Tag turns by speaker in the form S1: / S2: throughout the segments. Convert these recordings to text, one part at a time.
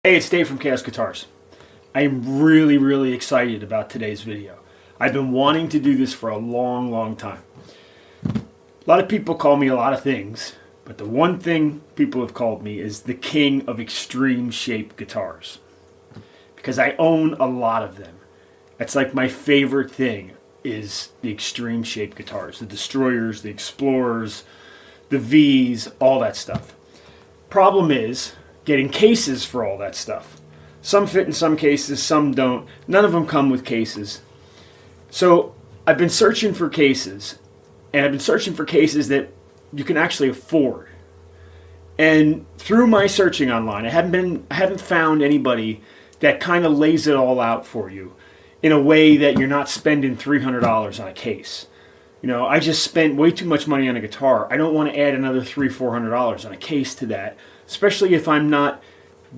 S1: Hey, it's Dave from Chaos Guitars. I am really excited about today's video. I've been wanting to do this for a long time. A lot of people call me a lot of things, but the one thing people have called me is the king of extreme shape guitars. Because I own a lot of them. That's like my favorite thing is the extreme shape guitars. The Destroyers, the Explorers, the Vs, all that stuff. Problem is getting cases for all that stuff. Some fit in some cases, some don't. None of them come with cases. So I've been searching for cases, and I've been searching for cases that you can actually afford. And through my searching online, I haven't found anybody that kind of lays it all out for you in a way that you're not spending $300 on a case. You know, I just spent way too much money on a guitar. I don't want to add another $300-400 on a case to that, especially if I'm not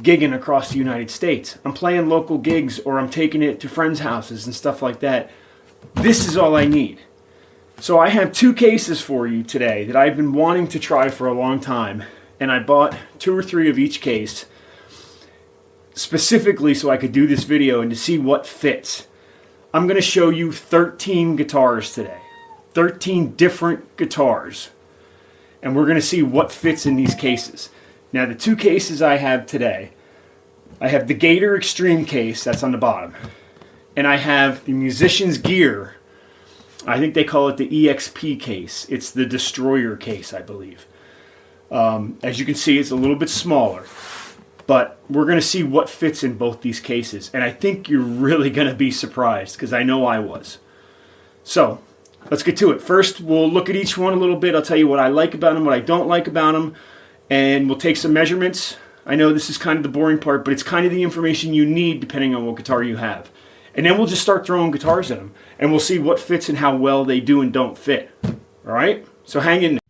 S1: gigging across the United States. I'm playing local gigs or I'm taking it to friends' houses and stuff like that. This is all I need. So I have two cases for you today that I've been wanting to try for a long time, and I bought 2 or 3 of each case specifically so I could do this video and to see what fits. I'm going to show you 13 guitars today. 13 different guitars, and we're going to see what fits in these cases. Now, the 2 cases I have today, I have the Gator Extreme case, that's on the bottom, and I have the Musician's Gear, I think they call it the EXP case. It's the Destroyer case, I believe. As you can see, it's a little bit smaller, but we're going to see what fits in both these cases, and I think you're really going to be surprised, because I know I was. So let's get to it. First, we'll look at each one a little bit. I'll tell you what I like about them, what I don't like about them, and we'll take some measurements. I know this is kind of the boring part, but it's kind of the information you need depending on what guitar you have. And then we'll just start throwing guitars in them, and we'll see what fits and how well they do and don't fit. All right? So hang in there.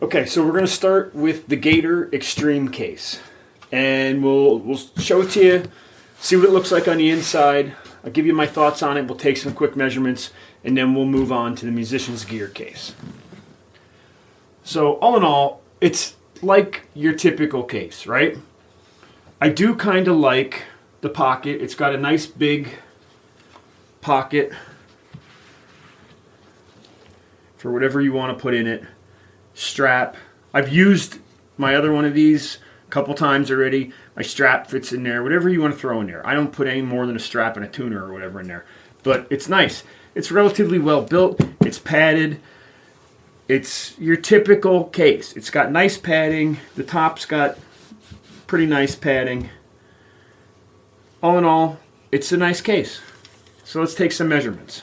S1: Okay, so we're going to start with the Gator Extreme case. And we'll show it to you, see what it looks like on the inside. I'll give you my thoughts on it. We'll take some quick measurements, and then we'll move on to the Musician's Gear case. So all in all, it's like your typical case, right? I do kind of like the pocket. It's got a nice big pocket for whatever you want to put in it. Strap. I've used my other one of these a couple times already. My strap fits in there, whatever you want to throw in there. I don't put any more than a strap and a tuner or whatever in there. But it's nice. It's relatively well built. It's padded. It's your typical case. It's got nice padding. The top's got pretty nice padding. All in all, it's a nice case. So let's take some measurements.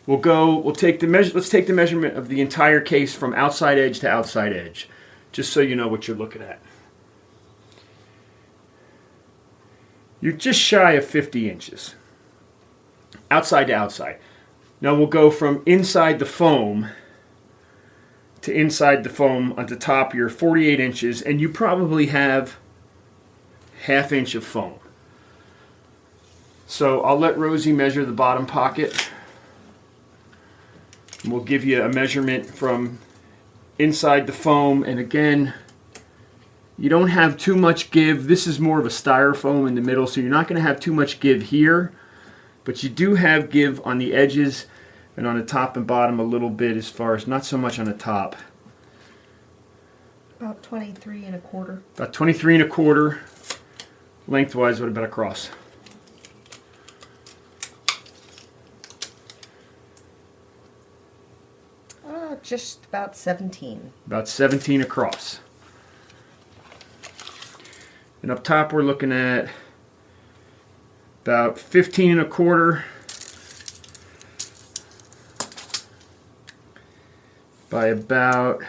S1: Let's take the measurement of the entire case from outside edge to outside edge, just so you know what you're looking at. You're just shy of 50 inches, outside to outside. Now we'll go from inside the foam to inside the foam on the top. You're 48 inches, and you probably have ½ inch of foam. So I'll let Rosie measure the bottom pocket. And we'll give you a measurement from inside the foam, and again, you don't have too much give. This is more of a styrofoam in the middle, so you're not going to have too much give here, but you do have give on the edges and on the top and bottom a little bit, as far as not so much on the top.
S2: About 23 1/4.
S1: About 23 1/4 lengthwise. What about across?
S2: Just about 17.
S1: About 17 across. And up top we're looking at about 15 1/4 by about,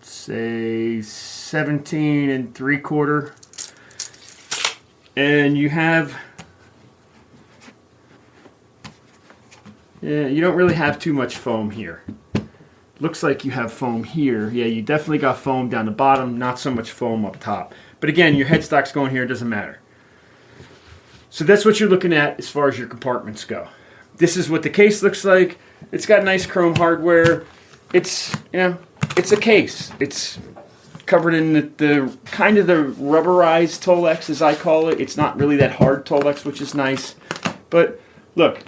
S1: say, 17 3/4. And you have, yeah, you don't really have too much foam here. Looks like you have foam here. Yeah, you definitely got foam down the bottom, not so much foam up top. But again, your headstock's going here, it doesn't matter. So that's what you're looking at as far as your compartments go. This is what the case looks like. It's got nice chrome hardware. It's, you know, it's a case. It's covered in the kind of the rubberized Tolex, as I call it. It's not really that hard Tolex, which is nice. But look,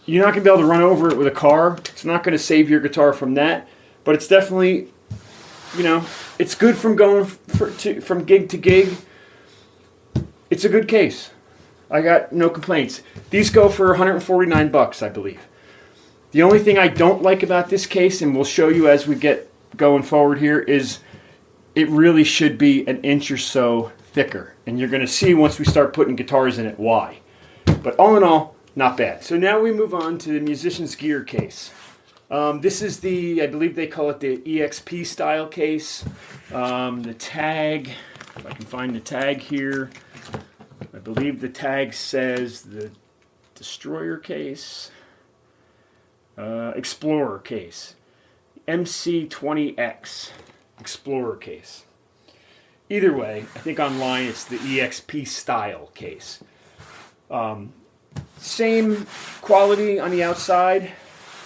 S1: you're not going to be able to run over it with a car. It's not going to save your guitar from that. But it's definitely, you know, it's good from going from gig to gig. It's a good case. I got no complaints. These go for 149 bucks, I believe. The only thing I don't like about this case, and we'll show you as we get going forward here, is it really should be an inch or so thicker. And you're going to see once we start putting guitars in it why. But all in all, not bad. So now we move on to the musician's gear case. This is the, I believe they call it the EXP style case. The tag, if I can find the tag here, I believe the tag says the Destroyer case, Explorer case, MC20X Explorer case. Either way, I think online it's the EXP style case. Same quality on the outside.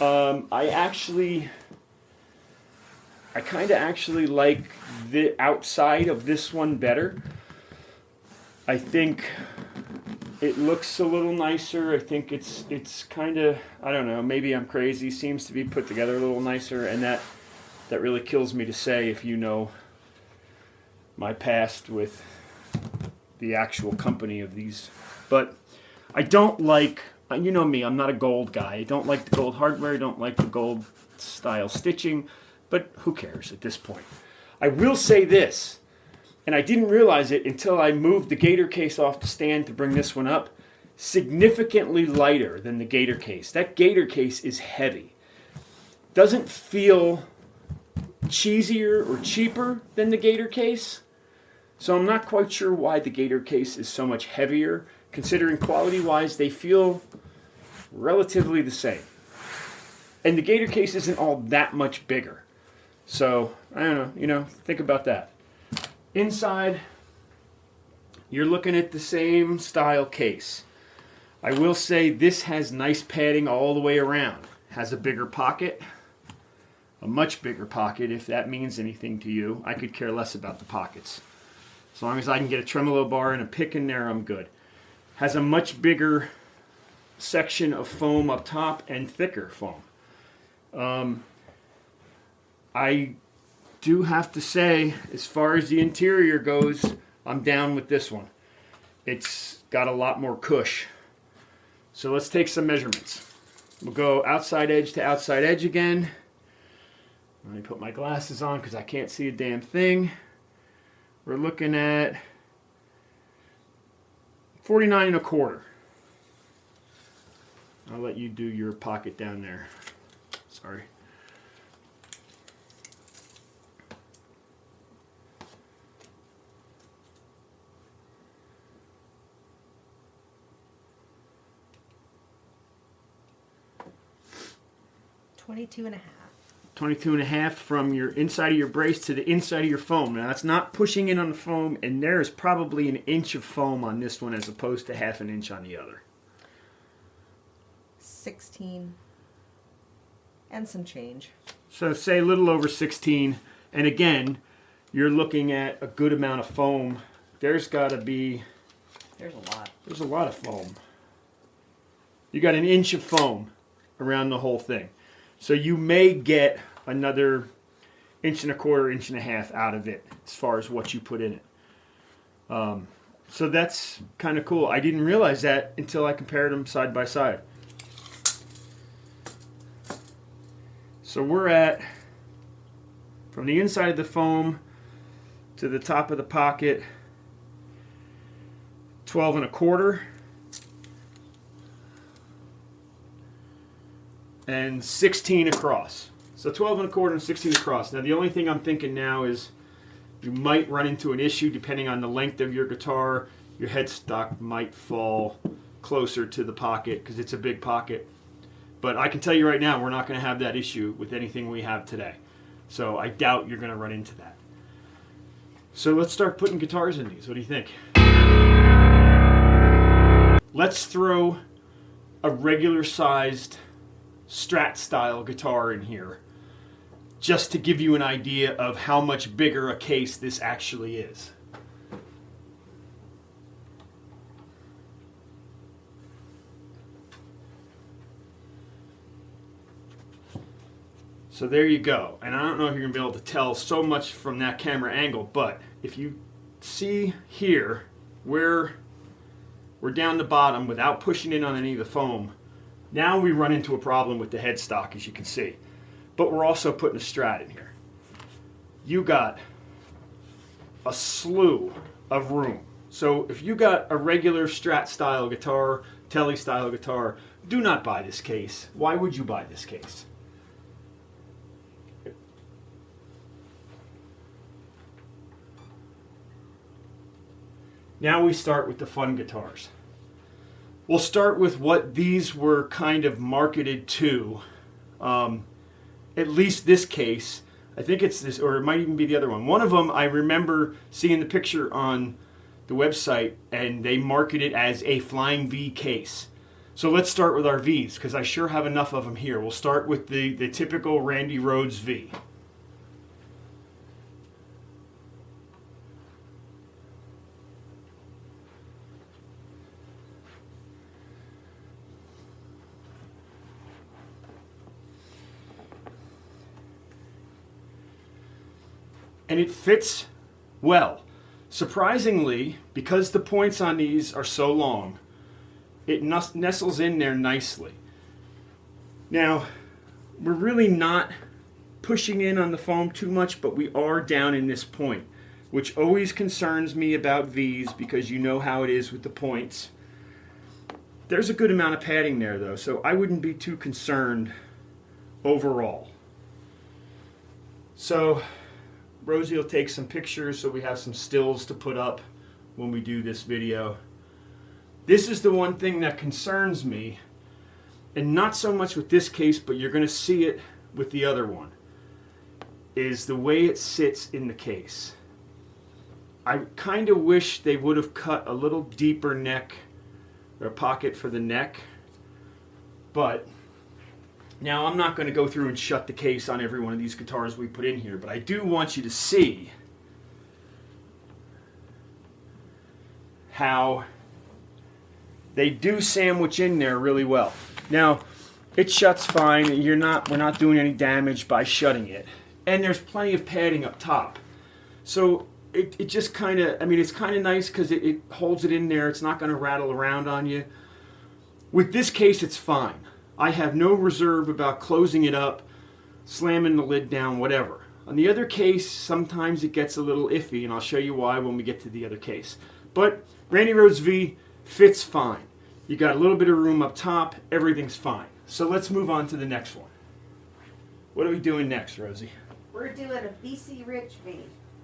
S1: I kind of actually like the outside of this one better. I think it looks a little nicer. I think it's kind of, I don't know, maybe I'm crazy. Seems to be put together a little nicer, and that really kills me to say if you know my past with the actual company of these. But I don't like, you know me, I'm not a gold guy. I don't like the gold hardware. I don't like the gold style stitching, but who cares at this point? I will say this, and I didn't realize it until I moved the Gator case off the stand to bring this one up, significantly lighter than the Gator case. That Gator case is heavy. Doesn't feel cheesier or cheaper than the Gator case. So I'm not quite sure why the Gator case is so much heavier. Considering quality-wise, they feel relatively the same. And the Gator case isn't all that much bigger. So, I don't know, think about that. Inside, you're looking at the same style case. I will say this has nice padding all the way around. Has a bigger pocket, a much bigger pocket if that means anything to you. I could care less about the pockets. As long as I can get a tremolo bar and a pick in there, I'm good. Has a much bigger section of foam up top and thicker foam. I do have to say, as far as the interior goes, I'm down with this one. It's got a lot more cush. So let's take some measurements. We'll go outside edge to outside edge again. Let me put my glasses on because I can't see a damn thing. We're looking at 49 1/4. I'll let you do your pocket down there. Sorry.
S2: $22.50.
S1: 22.5 from your inside of your brace to the inside of your foam. Now that's not pushing in on the foam, and there is probably an inch of foam on this one as opposed to half an inch on the other.
S2: 16 and some change.
S1: So say a little over 16, and again, you're looking at a good amount of foam. There's got to be...
S2: There's a lot.
S1: There's a lot of foam. You got an inch of foam around the whole thing. So you may get another 1.25 1.5 inches out of it as far as what you put in it. So that's kind of cool. I didn't realize that until I compared them side by side. So we're at, from the inside of the foam to the top of the pocket, 12 1/4. And 16 across. So 12 1/4 and 16 across. Now the only thing I'm thinking now is you might run into an issue depending on the length of your guitar. Your headstock might fall closer to the pocket because it's a big pocket. But I can tell you right now, we're not going to have that issue with anything we have today. So I doubt you're going to run into that. So let's start putting guitars in these. What do you think? Let's throw a regular sized Strat style guitar in here just to give you an idea of how much bigger a case this actually is. So there you go. And I don't know if you're going to be able to tell so much from that camera angle, but if you see here where we're down the bottom without pushing in on any of the foam, now we run into a problem with the headstock, as you can see. But we're also putting a Strat in here. You got a slew of room. So if you got a regular Strat style guitar, Tele style guitar, do not buy this case. Why would you buy this case? Now we start with the fun guitars. We'll start with what these were kind of marketed to. At least this case, I think it's this, or it might even be the other one. One of them, I remember seeing the picture on the website, and they market it as a Flying V case. So let's start with our Vs, because I sure have enough of them here. We'll start with the typical Randy Rhoads V. And it fits well. Surprisingly, because the points on these are so long, it nestles in there nicely. Now, we're really not pushing in on the foam too much, but we are down in this point, which always concerns me about Vs because you know how it is with the points. There's a good amount of padding there though, so I wouldn't be too concerned overall. So Rosie will take some pictures so we have some stills to put up when we do this video. This is the one thing that concerns me, and not so much with this case, but you're going to see it with the other one, is the way it sits in the case. I kind of wish they would have cut a little deeper neck or pocket for the neck, but now, I'm not going to go through and shut the case on every one of these guitars we put in here, but I do want you to see how they do sandwich in there really well. Now, it shuts fine. We're not doing any damage by shutting it. And there's plenty of padding up top. So it just kind of, I mean, it's kind of nice because it holds it in there. It's not going to rattle around on you. With this case, it's fine. I have no reserve about closing it up, slamming the lid down, whatever. On the other case, sometimes it gets a little iffy, and I'll show you why when we get to the other case. But Randy Rhoads V fits fine. You got a little bit of room up top, everything's fine. So let's move on to the next one. What are we doing next, Rosie?
S2: We're doing a BC Rich V.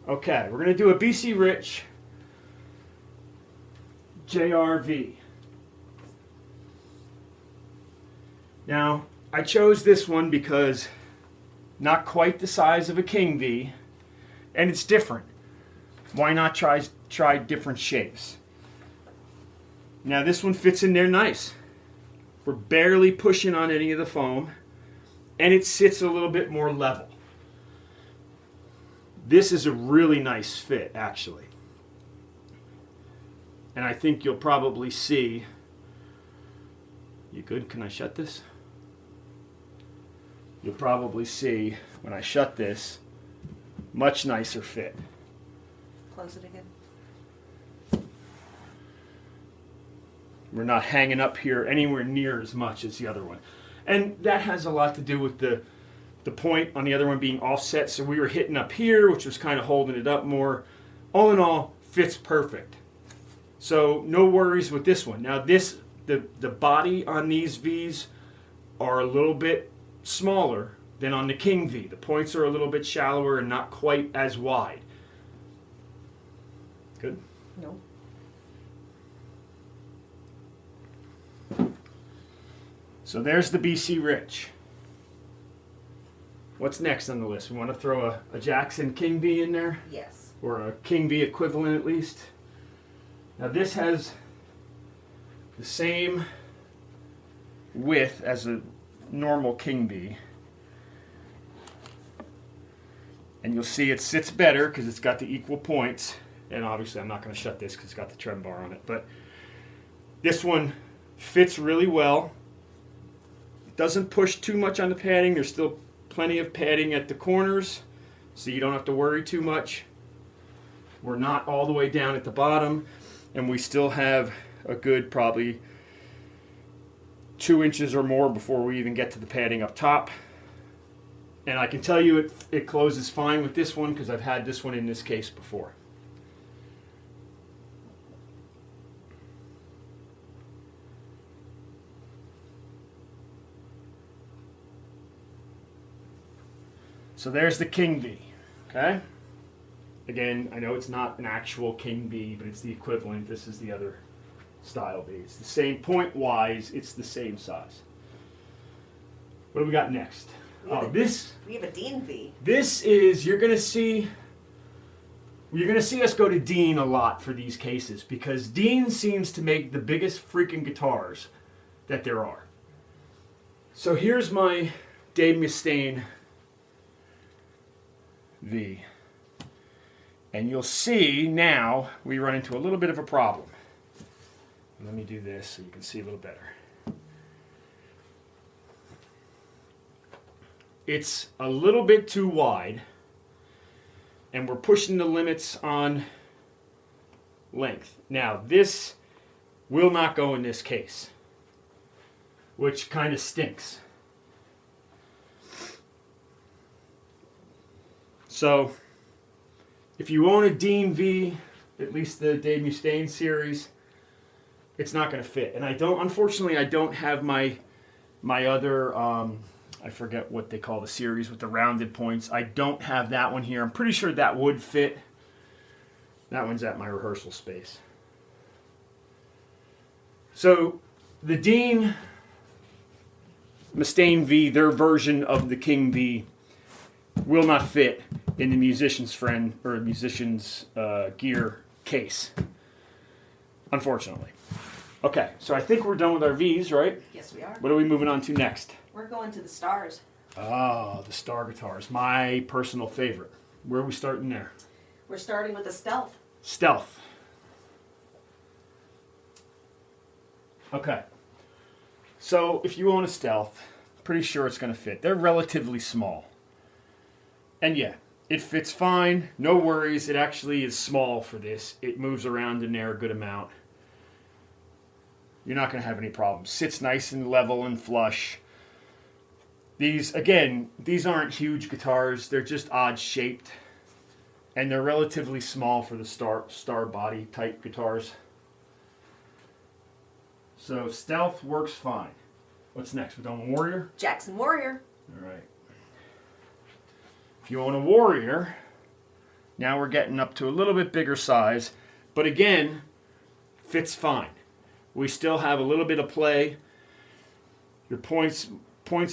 S1: Okay, we're going to do a BC Rich JRV. Now, I chose this one because not quite the size of a King V, and it's different. Why not try different shapes? Now, this one fits in there nice. We're barely pushing on any of the foam, and it sits a little bit more level. This is a really nice fit, actually. And I think you'll probably see... You good? Can I shut this? You'll probably see, when I shut this, much nicer fit.
S2: Close it again.
S1: We're not hanging up here anywhere near as much as the other one. And that has a lot to do with the point on the other one being offset. So we were hitting up here, which was kind of holding it up more. All in all, fits perfect. So no worries with this one. Now the body on these Vs are a little bit smaller than on the King V. The points are a little bit shallower and not quite as wide. Good?
S2: No.
S1: So there's the BC Rich. What's next on the list? We want to throw a Jackson King V in there?
S2: Yes.
S1: Or a King V equivalent at least. Now this has the same width as a normal King V. And you'll see it sits better because it's got the equal points. And obviously I'm not going to shut this because it's got the trem bar on it. But this one fits really well. It doesn't push too much on the padding. There's still plenty of padding at the corners, so you don't have to worry too much. We're not all the way down at the bottom, and we still have a good probably 2 inches or more before we even get to the padding up top. And I can tell you it closes fine with this one because I've had this one in this case before. So there's the King V, okay? Again, I know it's not an actual King V, but it's the equivalent. This is the other style V. It's the same point-wise, it's the same size. What do we got next?
S2: We have a Dean V.
S1: This is, you're gonna see us go to Dean a lot for these cases because Dean seems to make the biggest freaking guitars that there are. So here's my Dave Mustaine V. And you'll see now we run into a little bit of a problem. Let me do this so you can see a little better. It's a little bit too wide, and we're pushing the limits on length. Now, this will not go in this case, which kind of stinks. So, if you own a Dean V, at least the Dave Mustaine series, it's not going to fit. And unfortunately, I don't have my other, I forget what they call the series with the rounded points. I don't have that one here. I'm pretty sure that would fit. That one's at my rehearsal space. So, the Dean Mustaine V, their version of the King V, will not fit in the musician's gear case, unfortunately. Okay, so I think we're done with our V's, right?
S2: Yes, we are.
S1: What are we moving on to next?
S2: We're going to the stars.
S1: Oh, the Star guitars, my personal favorite. Where are we starting there?
S2: We're starting with the Stealth.
S1: Stealth. Okay. So if you own a Stealth, pretty sure it's going to fit. They're relatively small. And yeah, it fits fine. No worries. It actually is small for this. It moves around in there a good amount. You're not going to have any problems. Sits nice and level and flush. These aren't huge guitars. They're just odd shaped. And they're relatively small for the star body type guitars. So Stealth works fine. What's next? We're done with Warrior?
S2: Jackson Warrior.
S1: All right. If you own a Warrior, now we're getting up to a little bit bigger size. But again, fits fine. We still have a little bit of play. Your points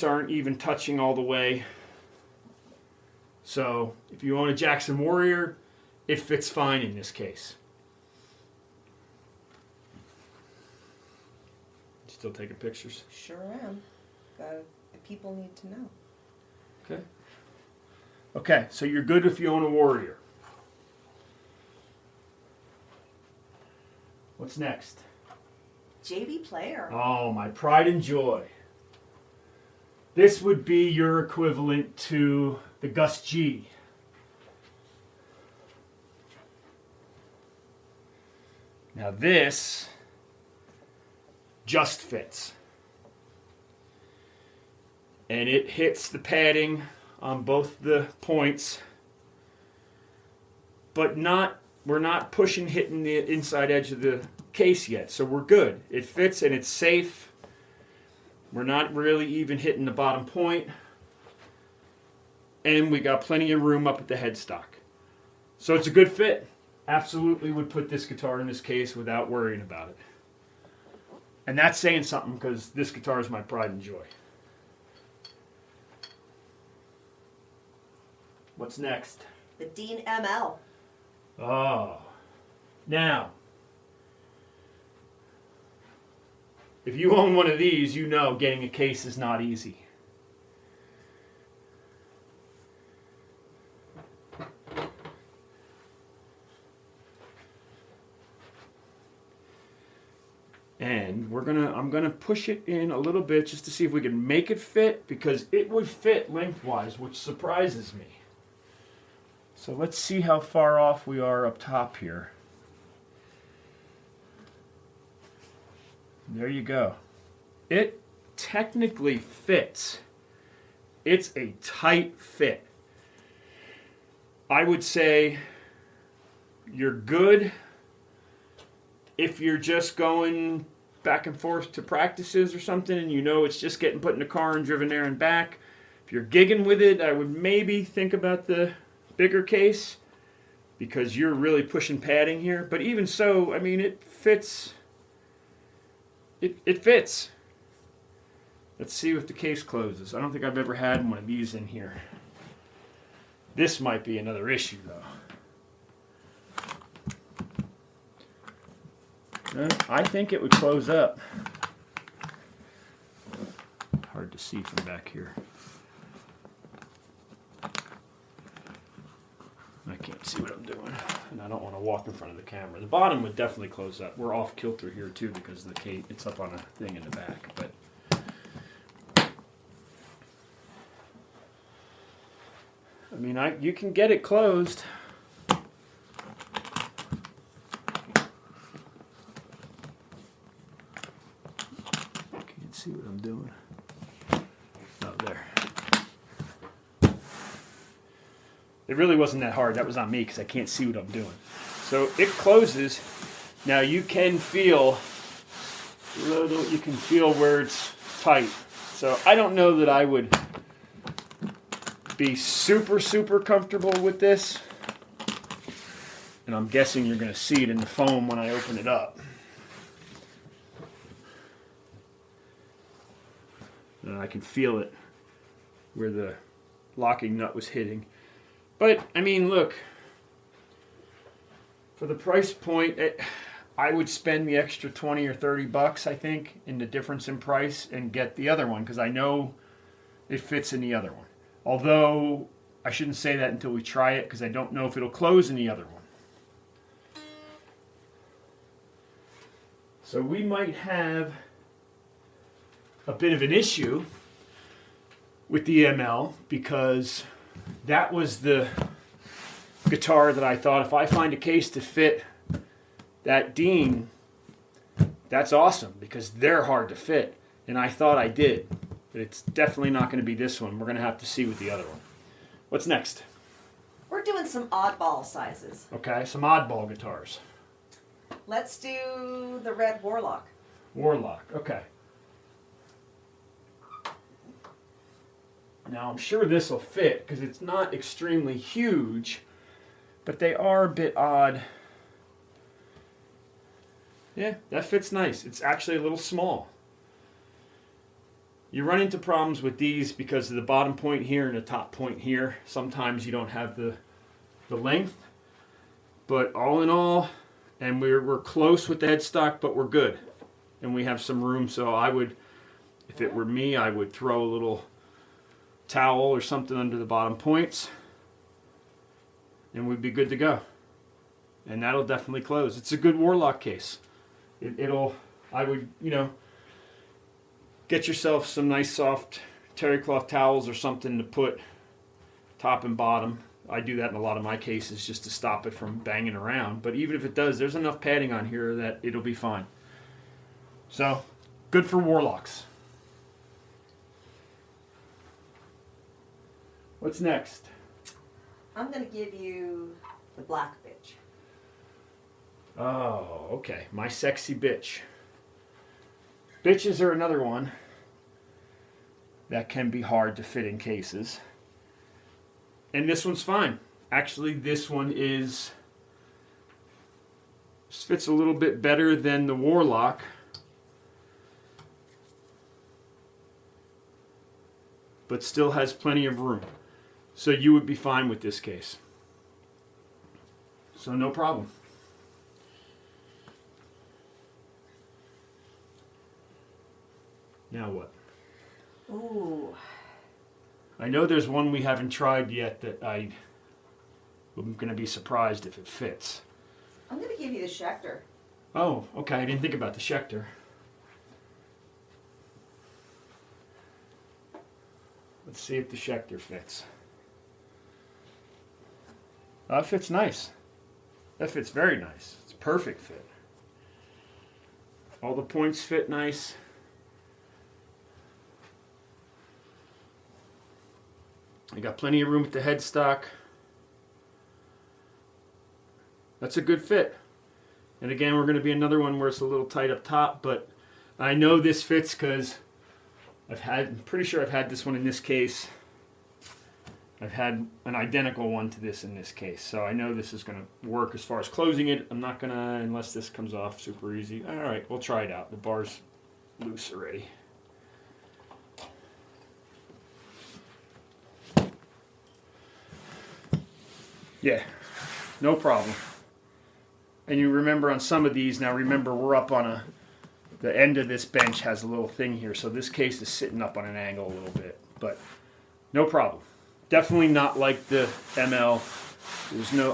S1: aren't even touching all the way. So if you own a Jackson Warrior, it fits fine in this case. Still taking pictures?
S2: Sure am. The people need to know.
S1: Okay. Okay, so you're good if you own a Warrior. What's next?
S2: j.b.player.
S1: Oh, my pride and joy. This would be your equivalent to the Gus G. Now this just fits. And it hits the padding on both the points, but we're not hitting the inside edge of the case yet, so we're good. It fits and it's safe. We're not really even hitting the bottom point, and we got plenty of room up at the headstock. So it's a good fit. Absolutely would put this guitar in this case without worrying about it. And that's saying something because this guitar is my pride and joy. What's next?
S2: The Dean ML.
S1: Oh. Now, if you own one of these, you know getting a case is not easy. And I'm gonna push it in a little bit just to see if we can make it fit, because it would fit lengthwise, which surprises me. So let's see how far off we are up top here. There you go. It technically fits. It's a tight fit. I would say you're good if you're just going back and forth to practices or something and you know it's just getting put in the car and driven there and back. If you're gigging with it, I would maybe think about the bigger case because you're really pushing padding here. But even so, I mean, it fits. It fits. Let's see if the case closes. I don't think I've ever had one of these in here. This might be another issue, though. I think it would close up. Hard to see from back here. I can't see what I'm doing, and I don't want to walk in front of the camera. The bottom would definitely close up. We're off kilter here too because the case, it's up on a thing in the back. But I mean, you can get it closed. Can't see what I'm doing. Oh, there. It really wasn't that hard. That was on me because I can't see what I'm doing. So it closes. Now you can feel where it's tight. So I don't know that I would be super comfortable with this. And I'm guessing you're going to see it in the foam when I open it up. And I can feel it where the locking nut was hitting. But, I mean, look, for the price point, I would spend the extra 20 or 30 bucks, I think, in the difference in price and get the other one, because I know it fits in the other one. Although, I shouldn't say that until we try it, because I don't know if it'll close in the other one. So we might have a bit of an issue with the ML, because that was the guitar that I thought, if I find a case to fit that Dean, that's awesome, because they're hard to fit. And I thought I did. But it's definitely not going to be this one. We're going to have to see with the other one. What's next?
S2: We're doing some oddball sizes.
S1: Okay, some oddball guitars.
S2: Let's do the red Warlock.
S1: Warlock, okay. Now I'm sure this will fit because it's not extremely huge, but they are a bit odd. Yeah, that fits nice. It's actually a little small. You run into problems with these because of the bottom point here and the top point here. Sometimes you don't have the length, but all in all, and we're close with the headstock, but we're good. And we have some room, so I would, if it were me, I would throw a little towel or something under the bottom points and we'd be good to go. And that'll definitely close. It's a good Warlock case. I would, get yourself some nice soft terry cloth towels or something to put top and bottom. I do that in a lot of my cases just to stop it from banging around. But even if it does, there's enough padding on here that it'll be fine. So, good for Warlocks. What's next?
S2: I'm going to give you the black bitch.
S1: Oh, okay. My sexy bitch. Bitches are another one that can be hard to fit in cases. And this one's fine. Actually, this one fits a little bit better than the Warlock. But still has plenty of room. So you would be fine with this case. So no problem. Now what?
S2: Ooh.
S1: I know there's one we haven't tried yet that I'm going to be surprised if it fits.
S2: I'm going to give you the Schecter.
S1: Oh, okay. I didn't think about the Schecter. Let's see if the Schecter fits. That fits nice. That fits very nice. It's a perfect fit. All the points fit nice. I got plenty of room at the headstock. That's a good fit. And again, we're going to be another one where it's a little tight up top, but I know this fits because I'm pretty sure I've had this one in this case. I've had an identical one to this in this case, so I know this is going to work as far as closing it. I'm not going to, unless this comes off super easy. All right, we'll try it out. The bar's loose already. Yeah, no problem. And you remember on some of these, now remember we're up on the end of this bench has a little thing here, so this case is sitting up on an angle a little bit, but no problem. Definitely not like the ML.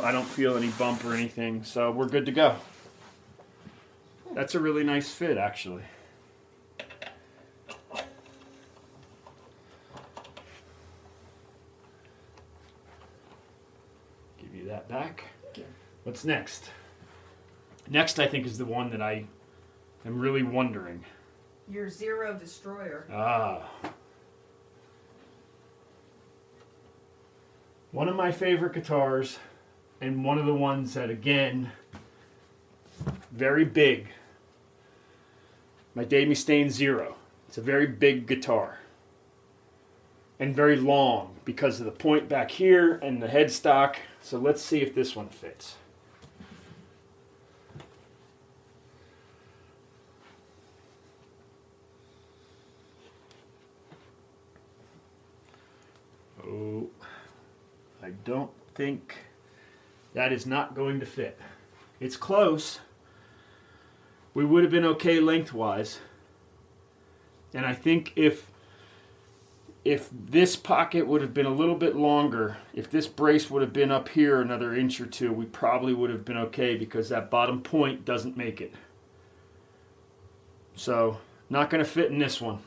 S1: I don't feel any bump or anything, so we're good to go. That's a really nice fit, actually. Give you that back. What's next? Next, I think, is the one that I am really wondering.
S2: Your Zero Destroyer.
S1: Ah. One of my favorite guitars, and one of the ones that, again, very big. My Dave Mustaine Zero. It's a very big guitar. And very long because of the point back here and the headstock. So let's see if this one fits. Oh, I don't think that is not going to fit. It's close. We would have been okay lengthwise. And I think if this pocket would have been a little bit longer, if this brace would have been up here another inch or two, we probably would have been okay because that bottom point doesn't make it. So, not going to fit in this one.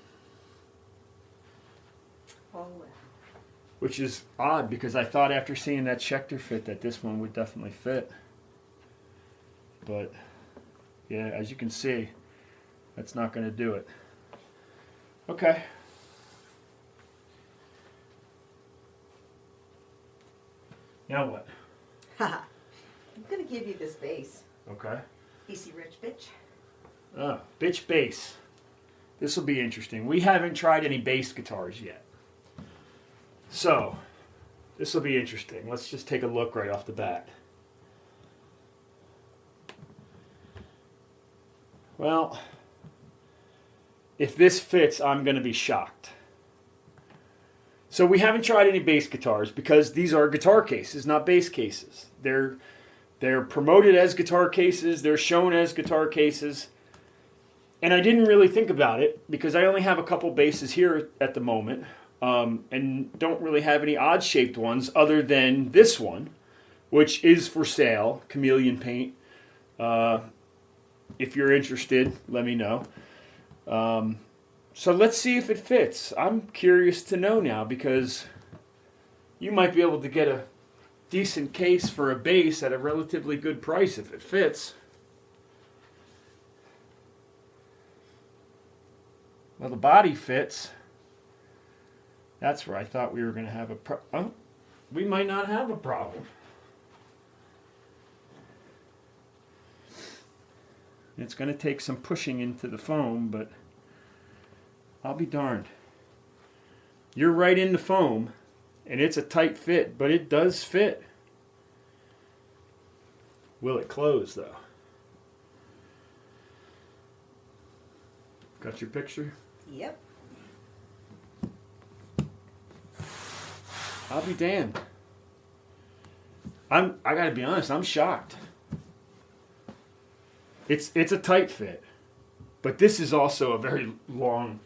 S2: Oh, well.
S1: Which is odd because I thought after seeing that Schecter fit that this one would definitely fit. But, yeah, as you can see, that's not going to do it. Okay. Now what?
S2: Haha. I'm going to give you this bass.
S1: Okay.
S2: Easy Rich Bitch.
S1: Oh, bitch bass. This will be interesting. We haven't tried any bass guitars yet. So, this will be interesting. Let's just take a look right off the bat. Well, if this fits, I'm going to be shocked. So we haven't tried any bass guitars because these are guitar cases, not bass cases. They're promoted as guitar cases. They're shown as guitar cases. And I didn't really think about it because I only have a couple basses here at the moment. And don't really have any odd-shaped ones other than this one, which is for sale, Chameleon Paint. If you're interested, let me know. So let's see if it fits. I'm curious to know now because you might be able to get a decent case for a bass at a relatively good price if it fits. Well, the body fits. That's where I thought we were going to have a problem. We might not have a problem. It's going to take some pushing into the foam, but I'll be darned. You're right in the foam, and it's a tight fit, but it does fit. Will it close, though? Got your picture?
S2: Yep.
S1: I'll be damned. I gotta be honest, I'm shocked. It's a tight fit, but this is also a very long.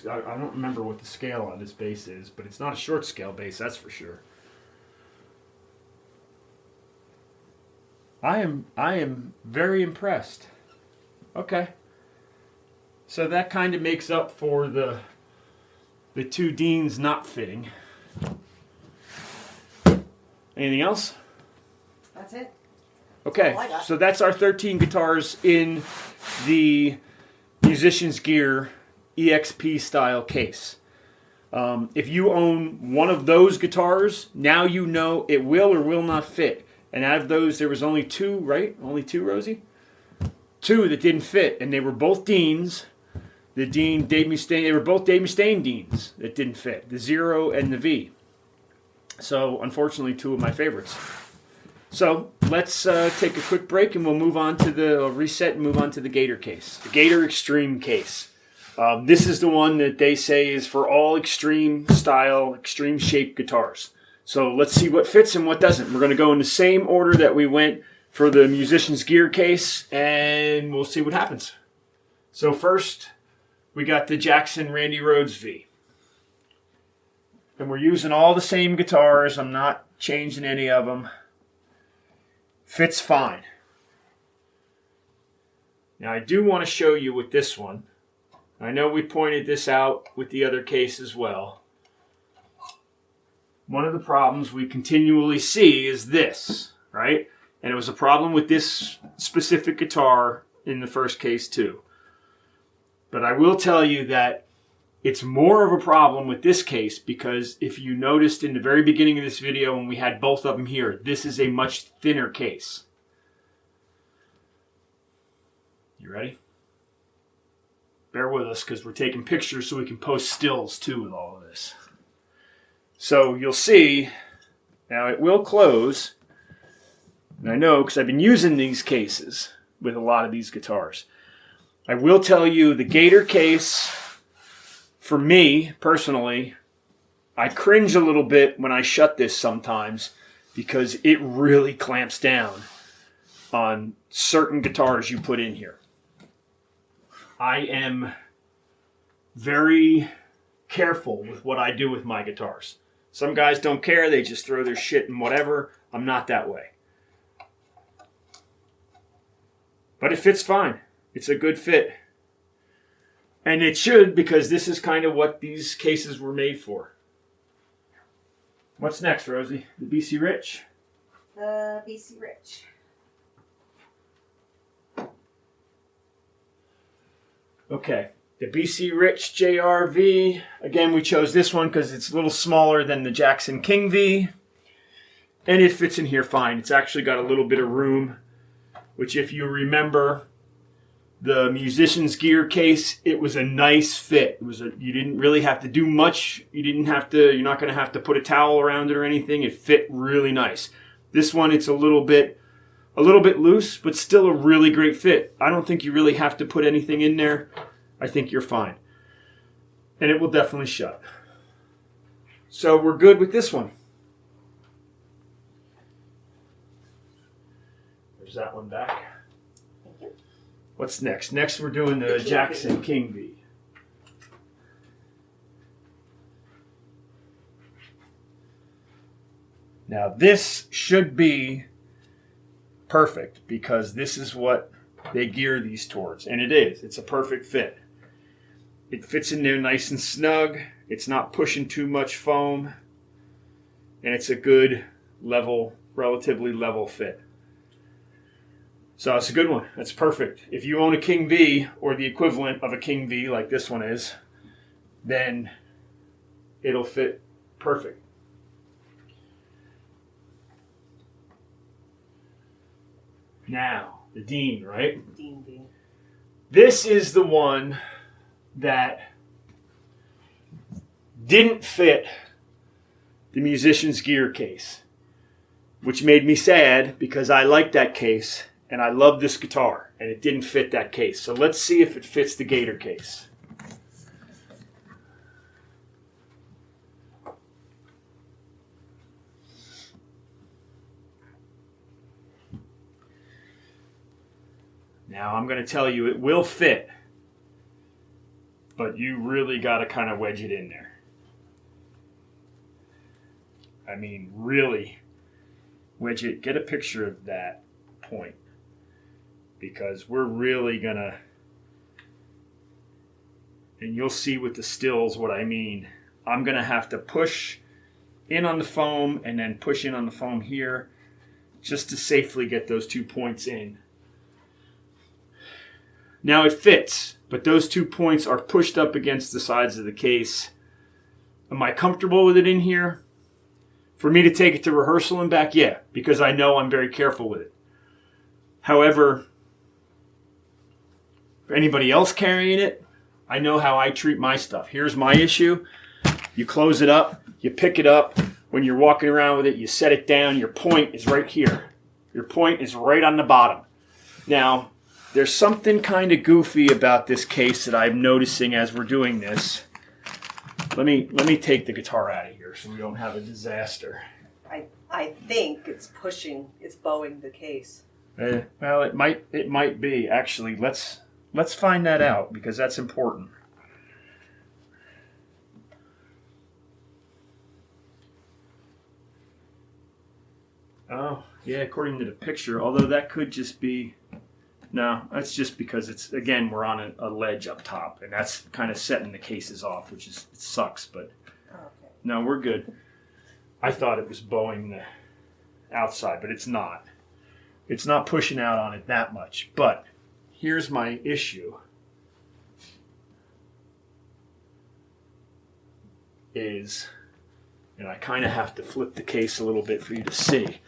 S1: I don't remember what the scale on this bass is, but it's not a short scale bass, that's for sure. I am very impressed. Okay. So that kind of makes up for the the two Deans not fitting. Anything else?
S2: That's it.
S1: Okay,
S2: That's all I got.
S1: so that's our 13 guitars in the Musician's Gear EXP style case. If you own one of those guitars, now you know it will or will not fit. And out of those, there was only two, right? Only two, Rosie? Two that didn't fit, and they were both Deans. The Dean, Dave Mustaine, they were both Dave Mustaine Deans that didn't fit, the Zero and the V. So, unfortunately, two of my favorites. So, let's take a quick break and we'll move on to the reset and move on to the Gator case. The Gator Extreme case. This is the one that they say is for all extreme style, extreme shape guitars. So let's see what fits and what doesn't. We're going to go in the same order that we went for the Musician's Gear case, and we'll see what happens. So first, we got the Jackson Randy Rhoads V. And we're using all the same guitars. I'm not changing any of them. Fits fine. Now I do want to show you with this one. I know we pointed this out with the other case as well. One of the problems we continually see is this, right? And it was a problem with this specific guitar in the first case too. But I will tell you that it's more of a problem with this case because if you noticed in the very beginning of this video when we had both of them here, this is a much thinner case. You ready? Bear with us because we're taking pictures so we can post stills too with all of this. So you'll see, now it will close, and I know because I've been using these cases with a lot of these guitars. I will tell you the Gator case, for me personally, I cringe a little bit when I shut this sometimes because it really clamps down on certain guitars you put in here. I am very careful with what I do with my guitars. Some guys don't care, they just throw their shit in whatever. I'm not that way. But it fits fine. It's a good fit. And it should, because this is kind of what these cases were made for. What's next, Rosie? The BC Rich?
S2: The BC Rich.
S1: Okay. The BC Rich JRV. Again, we chose this one because it's a little smaller than the Jackson King V. And it fits in here fine. It's actually got a little bit of room, which if you remember the Musician's Gear case, it was a nice fit. You didn't really have to do much. You're not going to have to put a towel around it or anything. It fit really nice. This one, it's a little bit loose, but still a really great fit. I don't think you really have to put anything in there. I think you're fine. And it will definitely shut. So we're good with this one. There's that one back.
S2: Thank you.
S1: What's next? Next we're doing the Jackson King V. Now this should be perfect because this is what they gear these towards. And it is. It's a perfect fit. It fits in there nice and snug. It's not pushing too much foam. And it's a good, relatively level fit. So it's a good one. That's perfect. If you own a King V or the equivalent of a King V like this one is, then it'll fit perfect. Now, the Dean, right?
S2: Dean V.
S1: This is the one that didn't fit the Musician's Gear case, which made me sad because I like that case and I love this guitar and it didn't fit that case. So let's see if it fits the Gator case. Now I'm going to tell you it will fit, but you really got to kind of wedge it in there. I mean, really wedge it. Get a picture of that point because we're really going to, and you'll see with the stills what I mean. I'm going to have to push in on the foam and then push in on the foam here just to safely get those 2 points in. Now it fits, but those 2 points are pushed up against the sides of the case. Am I comfortable with it in here? For me to take it to rehearsal and back, yeah, because I know I'm very careful with it. However, for anybody else carrying it, I know how I treat my stuff. Here's my issue. You close it up, you pick it up. When you're walking around with it, you set it down. Your point is right here. Your point is right on the bottom. Now, there's something kind of goofy about this case that I'm noticing as we're doing this. Let me take the guitar out of here so we don't have a disaster.
S2: I think it's bowing the case.
S1: Well, it might be. Actually, let's find that out because that's important. Oh, yeah, according to the picture, although that could just be... No, that's just because it's, again, we're on a ledge up top, and that's kind of setting the cases off, which is, it sucks, but
S2: Okay.
S1: no, we're good. I thought it was bowing the outside, but it's not. It's not pushing out on it that much, but here's my issue. And I kind of have to flip the case a little bit for you to see.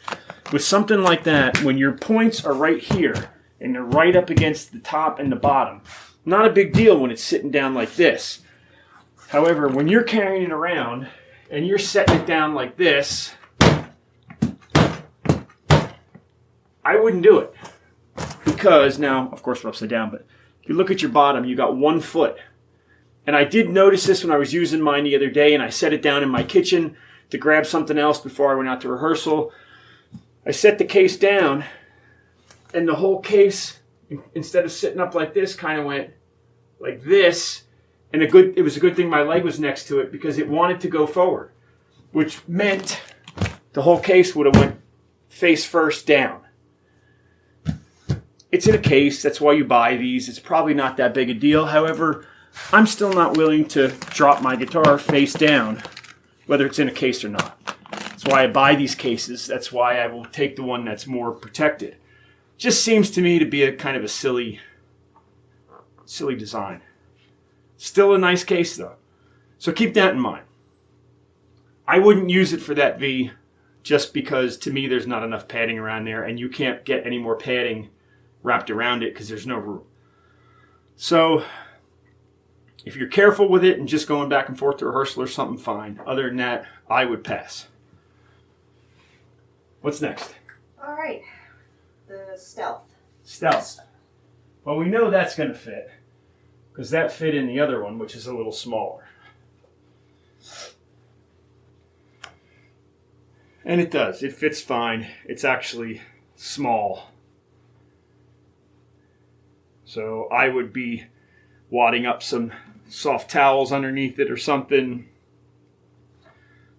S1: With something like that, when your points are right here, and they're right up against the top and the bottom, not a big deal when it's sitting down like this. However, when you're carrying it around, and you're setting it down like this, I wouldn't do it. Because now, of course we're upside down, but if you look at your bottom, you got 1 foot. And I did notice this when I was using mine the other day, and I set it down in my kitchen to grab something else before I went out to rehearsal. I set the case down, and the whole case, instead of sitting up like this, kind of went like this. And it was a good thing my leg was next to it because it wanted to go forward, which meant the whole case would have went face first down. It's in a case. That's why you buy these. It's probably not that big a deal. However, I'm still not willing to drop my guitar face down, whether it's in a case or not. That's why I buy these cases. That's why I will take the one that's more protected. Just seems to me to be a kind of a silly design. Still a nice case though. So keep that in mind. I wouldn't use it for that V just because to me there's not enough padding around there and you can't get any more padding wrapped around it because there's no room. So if you're careful with it and just going back and forth to rehearsal or something, fine. Other than that, I would pass. What's next?
S2: All right. The Stealth.
S1: Stealth. Well, we know that's going to fit because that fit in the other one, which is a little smaller. And it does. It fits fine. It's actually small. So I would be wadding up some soft towels underneath it or something.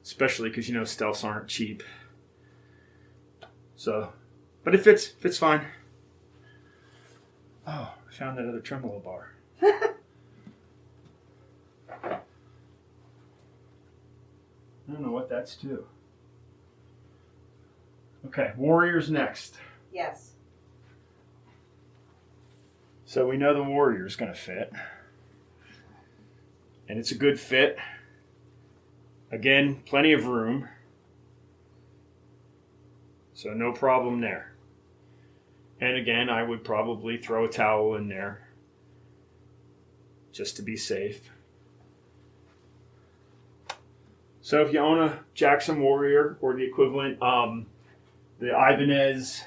S1: Especially because, you know, Stealths aren't cheap. So, but it fits fine. Oh, I found that other tremolo bar. I don't know what that's to. Okay, Warrior's next.
S2: Yes.
S1: So we know the Warrior's going to fit. And it's a good fit. Again, plenty of room. So no problem there. And again, I would probably throw a towel in there just to be safe. So if you own a Jackson Warrior or the equivalent, the Ibanez,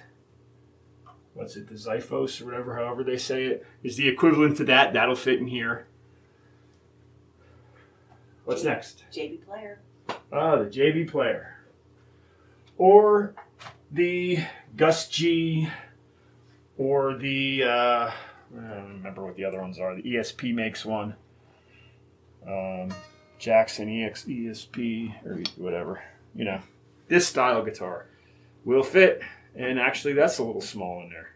S1: what's it, the Xiphos or whatever, however they say it, is the equivalent to that. That'll fit in here. What's next?
S2: j.b.player.
S1: Ah, the j.b.player. Or the Gus G, or the, I don't remember what the other ones are. The ESP makes one. Jackson ESP, or whatever. You know, this style guitar will fit, and actually that's a little small in there.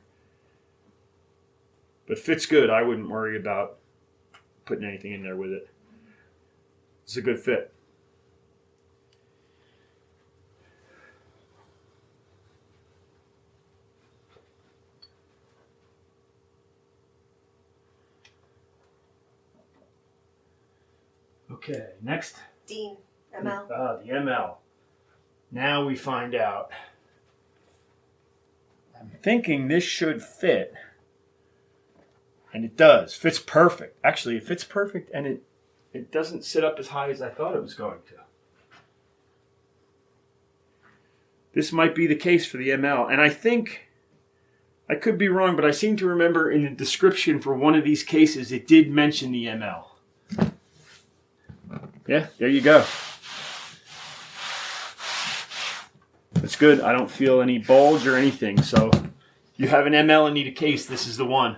S1: But fits good. I wouldn't worry about putting anything in there with it. It's a good fit. Okay, next.
S2: Dean, ML.
S1: The ML. Now we find out. I'm thinking this should fit. And it does. Fits perfect. Actually, it fits perfect, and it doesn't sit up as high as I thought it was going to. This might be the case for the ML. And I think, I could be wrong, but I seem to remember in the description for one of these cases, it did mention the ML. Yeah, there you go. That's good. I don't feel any bulge or anything. So you have an ML and need a case, this is the one.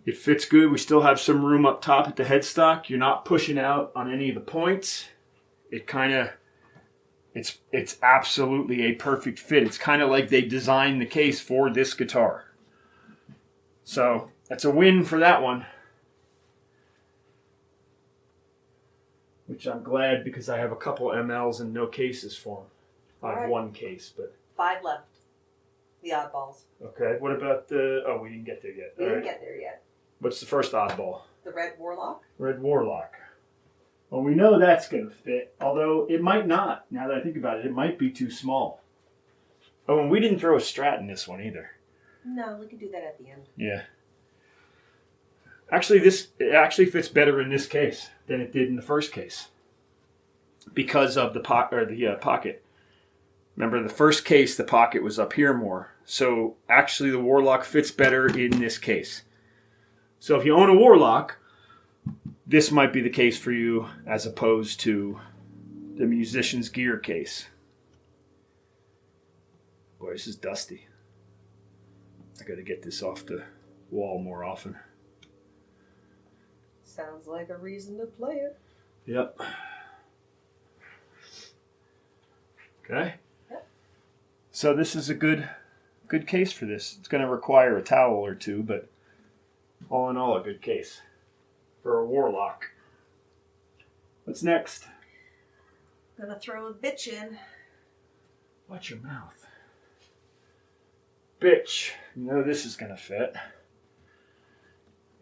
S1: It fits good. We still have some room up top at the headstock. You're not pushing out on any of the points. It kind of, it's absolutely a perfect fit. It's kind of like they designed the case for this guitar. So that's a win for that one. Which I'm glad because I have a couple MLs and no cases for them. I have one case, but
S2: 5 left. The oddballs.
S1: Okay. What about the? Oh, we didn't get there yet.
S2: We didn't get there yet.
S1: What's the first oddball?
S2: The Red Warlock.
S1: Red Warlock. Well, we know that's going to fit, although it might not. Now that I think about it, it might be too small. Oh, and we didn't throw a Strat in this one either.
S2: No, we could do that at the end.
S1: Yeah. Actually, it actually fits better in this case than it did in the first case because of the pocket. Remember, the first case, the pocket was up here more. So actually, the Warlock fits better in this case. So if you own a Warlock, this might be the case for you as opposed to the Musician's Gear case. Boy, this is dusty. I got to get this off the wall more often.
S2: Sounds like a reason to play it.
S1: Yep. Okay.
S2: Yep.
S1: So this is a good case for this. It's going to require a towel or two, but all in all, a good case for a Warlock. What's next?
S2: Gonna throw a bitch in.
S1: Watch your mouth. Bitch. You know this is going to fit.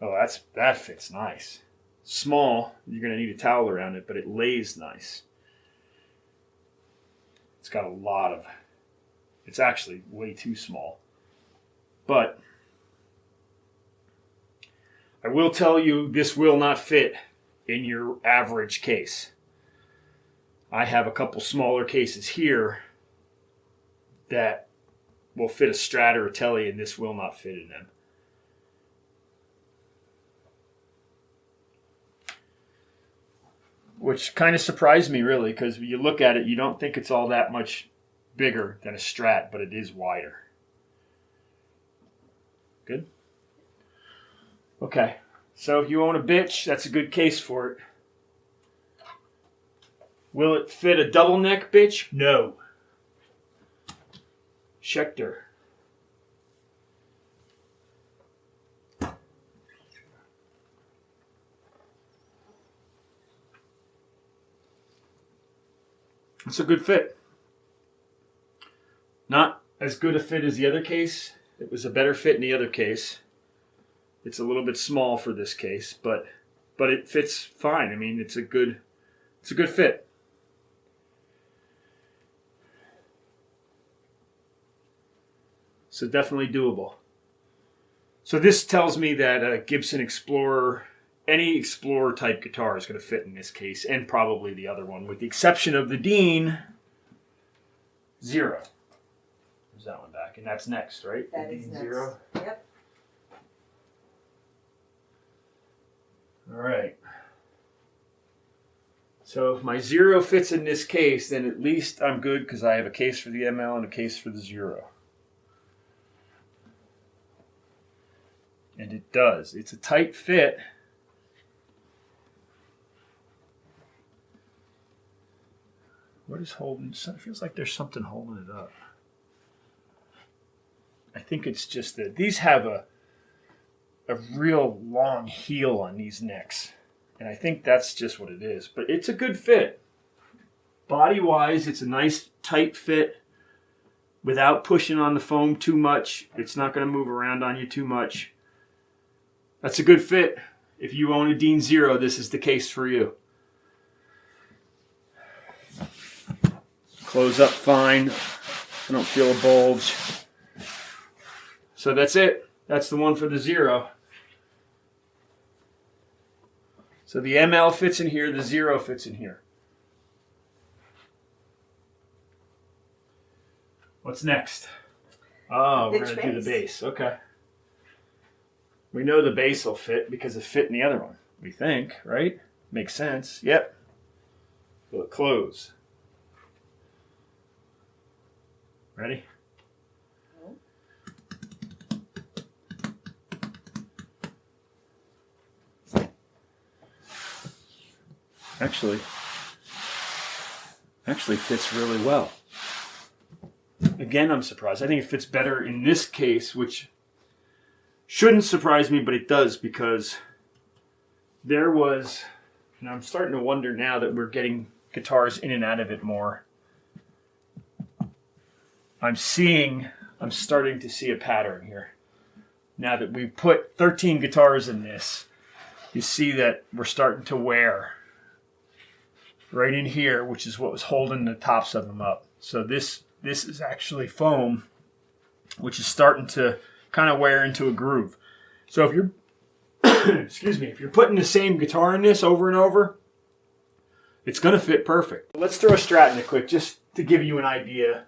S1: Oh, that fits nice. Small. You're going to need a towel around it, but it lays nice. It's got a lot of... It's actually way too small. But I will tell you, this will not fit in your average case. I have a couple smaller cases here that will fit a Strat or a Tele, and this will not fit in them. Which kind of surprised me, really, because when you look at it, you don't think it's all that much bigger than a Strat, but it is wider. Good? Okay, so if you own a bitch, that's a good case for it. Will it fit a double neck bitch? No. Schecter. It's a good fit. Not as good a fit as the other case. It was a better fit in the other case. It's a little bit small for this case, but it fits fine. I mean, it's a good fit. So definitely doable. So this tells me that a Gibson Explorer, any Explorer type guitar is going to fit in this case, and probably the other one, with the exception of the Dean Zero. There's that one back, and that's next, right?
S2: That
S1: the
S2: is
S1: Dean
S2: next.
S1: Zero.
S2: Yep.
S1: All right. So if my Zero fits in this case, then at least I'm good because I have a case for the ML and a case for the Zero. And it does. It's a tight fit. What is holding? It feels like there's something holding it up. I think it's just that these have a real long heel on these necks. And I think that's just what it is. But it's a good fit. Body-wise, it's a nice tight fit without pushing on the foam too much. It's not going to move around on you too much. That's a good fit. If you own a Dean Zero, this is the case for you. Close up fine. I don't feel a bulge. So that's it. That's the one for the 0. So the ML fits in here, the 0 fits in here. What's next? Oh, we're going to do the base. Okay. We know the base will fit because it fit in the other one. We think, right? Makes sense. Yep. Will it close? Ready? Actually fits really well. Again, I'm surprised. I think it fits better in this case, which shouldn't surprise me, but it does, because there was, and I'm starting to wonder now that we're getting guitars in and out of it more. I'm starting to see a pattern here. Now that we've put 13 guitars in this, you see that we're starting to wear right in here, which is what was holding the tops of them up. So this is actually foam, which is starting to kind of wear into a groove. So if you're, excuse me, if you're putting the same guitar in this over and over, it's going to fit perfect. Let's throw a Strat in it quick, just to give you an idea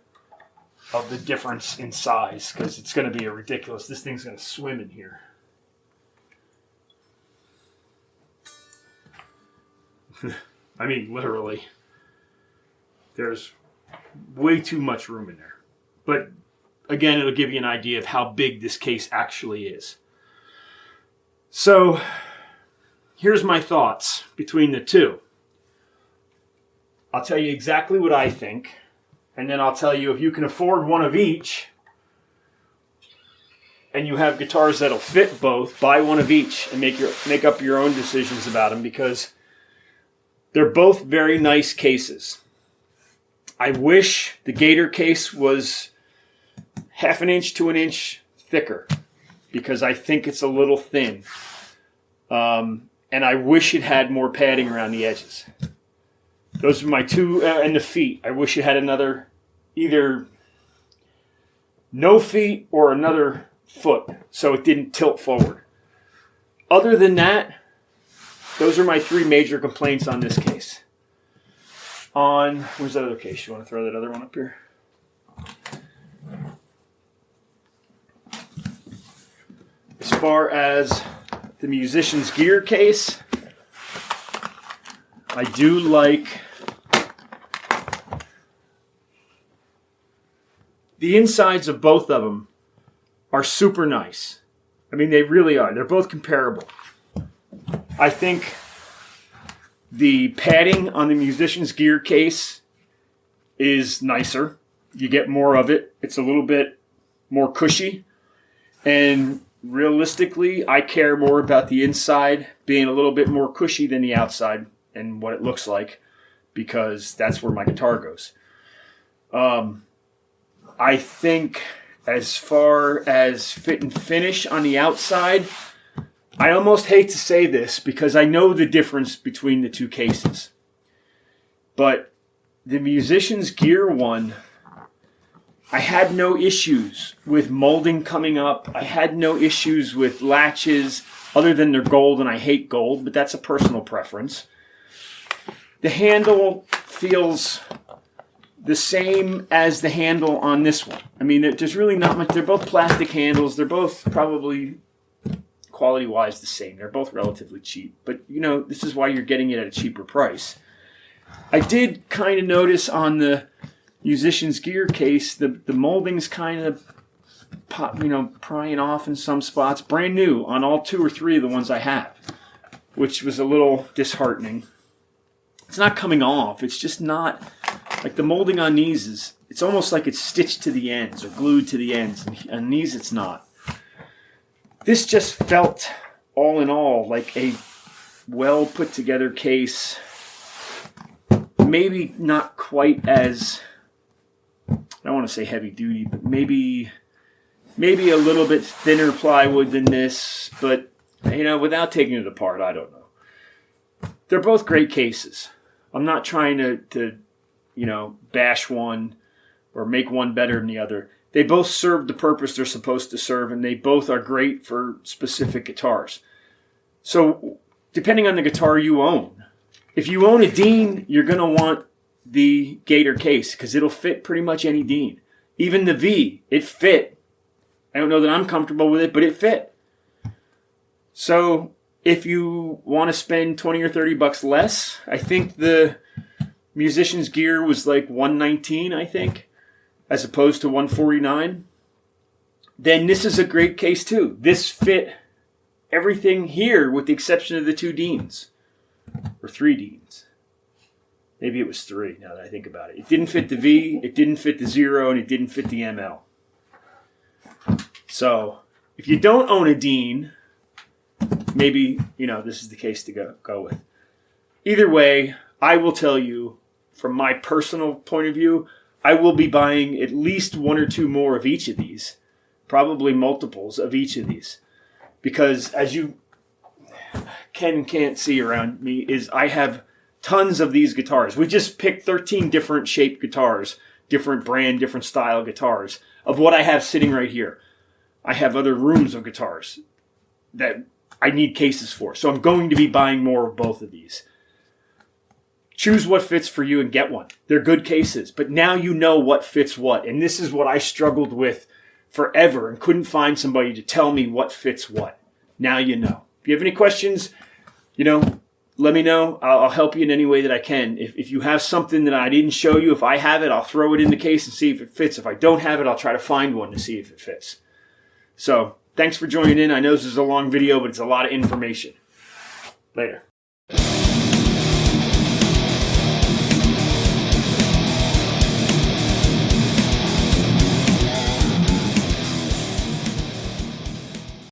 S1: of the difference in size, because it's going to be ridiculous. This thing's going to swim in here. I mean, literally. There's way too much room in there. But again, it'll give you an idea of how big this case actually is. So here's my thoughts between the two. I'll tell you exactly what I think, and then I'll tell you if you can afford one of each and you have guitars that'll fit both, buy one of each and make up your own decisions about them, because they're both very nice cases. I wish the Gator case was 1/2 inch to 1 inch thicker, because I think it's a little thin. And I wish it had more padding around the edges. Those are my two, and the feet. I wish it had another, either no feet or another foot, so it didn't tilt forward. Other than that, those are my 3 major complaints on this case. Where's that other case? You want to throw that other one up here? As far as the musician's gear case, I do like the insides of both of them are super nice. I mean, they really are. They're both comparable. I think the padding on the musician's gear case is nicer. You get more of it. It's a little bit more cushy. And realistically, I care more about the inside being a little bit more cushy than the outside and what it looks like, because that's where my guitar goes. I think as far as fit and finish on the outside, I almost hate to say this because I know the difference between the two cases. But the musician's gear one, I had no issues with molding coming up. I had no issues with latches other than they're gold, and I hate gold, but that's a personal preference. The handle feels the same as the handle on this one. I mean, there's really not much. They're both plastic handles. They're both probably quality-wise the same. They're both relatively cheap. But, you know, this is why you're getting it at a cheaper price. I did kind of notice on the musician's gear case, the molding's kind of, prying off in some spots. Brand new on all 2 or 3 of the ones I have, which was a little disheartening. It's not coming off. It's just not, like the molding on these it's almost like it's stitched to the ends or glued to the ends. And on these it's not. This just felt, all in all, like a well put together case. Maybe not quite as, I don't want to say heavy duty, but maybe a little bit thinner plywood than this. But, without taking it apart, I don't know. They're both great cases. I'm not trying to bash one or make one better than the other. They both serve the purpose they're supposed to serve, and they both are great for specific guitars. So depending on the guitar you own, if you own a Dean, you're going to want the Gator case because it'll fit pretty much any Dean. Even the V, it fit. I don't know that I'm comfortable with it, but it fit. So if you want to spend 20 or 30 bucks less, I think the musician's gear was like $119, I think, as opposed to $149. Then this is a great case too. This fit everything here with the exception of the 2 Deans. Or 3 Deans. Maybe it was 3 now that I think about it. It didn't fit the V, it didn't fit the 0, and it didn't fit the ML. So if you don't own a Dean, maybe, this is the case to go with. Either way, I will tell you, from my personal point of view, I will be buying at least 1 or 2 more of each of these. Probably multiples of each of these. Because as you can't see around me, is I have tons of these guitars. We just picked 13 different shaped guitars, different brand, different style guitars, of what I have sitting right here. I have other rooms of guitars that I need cases for. So I'm going to be buying more of both of these. Choose what fits for you and get one. They're good cases, but now you know what fits what. And this is what I struggled with forever and couldn't find somebody to tell me what fits what. Now you know. If you have any questions, let me know. I'll help you in any way that I can. If you have something that I didn't show you, if I have it, I'll throw it in the case and see if it fits. If I don't have it, I'll try to find one to see if it fits. So thanks for joining in. I know this is a long video, but it's a lot of information. Later.